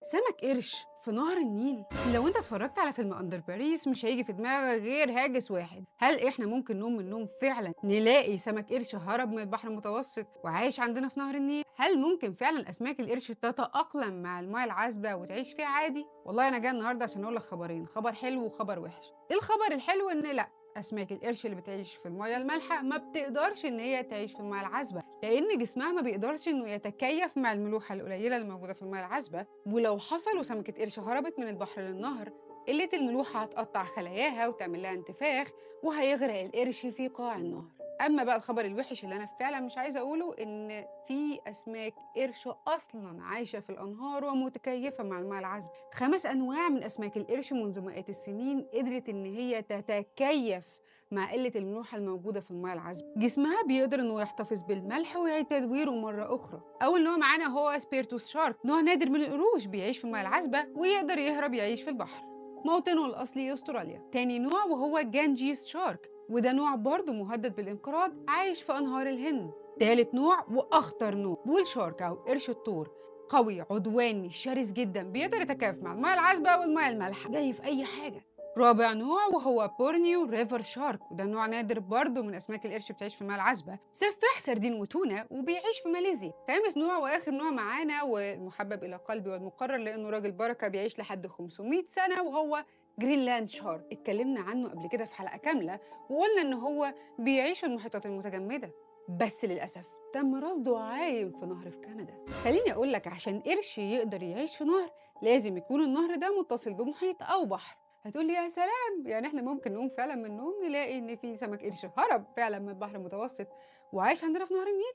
سمك قرش في نهر النيل؟ لو انت اتفرجت على فيلم اندر باريس مش هيجي في دماغك غير هاجس واحد. هل احنا ممكن نقوم من النوم فعلا نلاقي سمك قرش هرب من البحر المتوسط وعايش عندنا في نهر النيل؟ هل ممكن فعلا اسماك القرش تتأقلم مع المياه العذبة وتعيش فيها عادي؟ والله انا جاي النهارده عشان اقول لك خبرين، خبر حلو وخبر وحش. الخبر الحلو ان لا، اسماك القرش اللي بتعيش في المياه المالحه ما بتقدرش ان هي تعيش في المياه العذبه، لان جسمها ما بيقدرش انه يتكيف مع الملوحه القليله اللي موجوده في المياه العذبه. ولو حصل وسمكه قرش هربت من البحر للنهر، قله الملوحه هتقطع خلاياها وتعمل لها انتفاخ، وهيغرق القرش في قاع النهر. اما بقى الخبر الوحش اللي انا فعلا مش عايزه اقوله، ان في اسماك قرش اصلا عايشه في الانهار ومتكيفه مع الماء العذب. 5 انواع من اسماك القرش منذ مئات السنين قدرت ان هي تتكيف مع قلة الملوحة الموجودة في المياه العذبة. جسمها بيقدر انه يحتفظ بالملح ويعيد تدويره مرة أخرى. أول نوع معانا هو سبيرتوس شارك، نوع نادر من القروش بيعيش في المياه العذبة ويقدر يهرب يعيش في البحر. موطنه الأصلي أستراليا. تاني نوع وهو جانجيس شارك، وده نوع برضه مهدد بالانقراض، عايش في أنهار الهند. تالت نوع وأخطر نوع بول شارك أو قرش الثور، قوي عدواني شرس جدا، بيقدر يتكيف مع المياه العذبة والمياه المالحة، جاي في أي حاجة. رابع نوع وهو بورنيو ريفر شارك، وده نوع نادر برضه من أسماك القرش، بتعيش في المياه العذبة، سفاح سردين وتونة وبيعيش في ماليزيا. خامس نوع وآخر نوع معانا والمحبب إلى قلبي والمقرر لأنه راجل بركة، بيعيش لحد 500 سنة، وهو جرينلاند شارك. اتكلمنا عنه قبل كده في حلقة كاملة وقلنا إن هو بيعيش في المحيطات المتجمدة، بس للأسف تم رصده عايم في نهر في كندا. خليني أقول لك، عشان قرش يقدر يعيش في نهر لازم يكون النهر ده متصل بمحيط أو بحر. هتقول لي يا سلام، يعني احنا ممكن نقوم فعلا من النوم نلاقي ان في سمك قرش هرب فعلا من البحر المتوسط وعايش عندنا في نهر النيل؟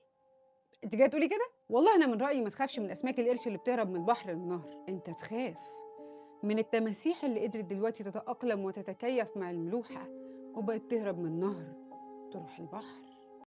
انت جاي تقولي كده؟ والله انا من رأيي ما تخافش من اسماك القرش اللي بتهرب من البحر للنهر، انت تخاف من التماسيح اللي قدرت دلوقتي تتأقلم وتتكيف مع الملوحة وبقت تهرب من النهر تروح البحر.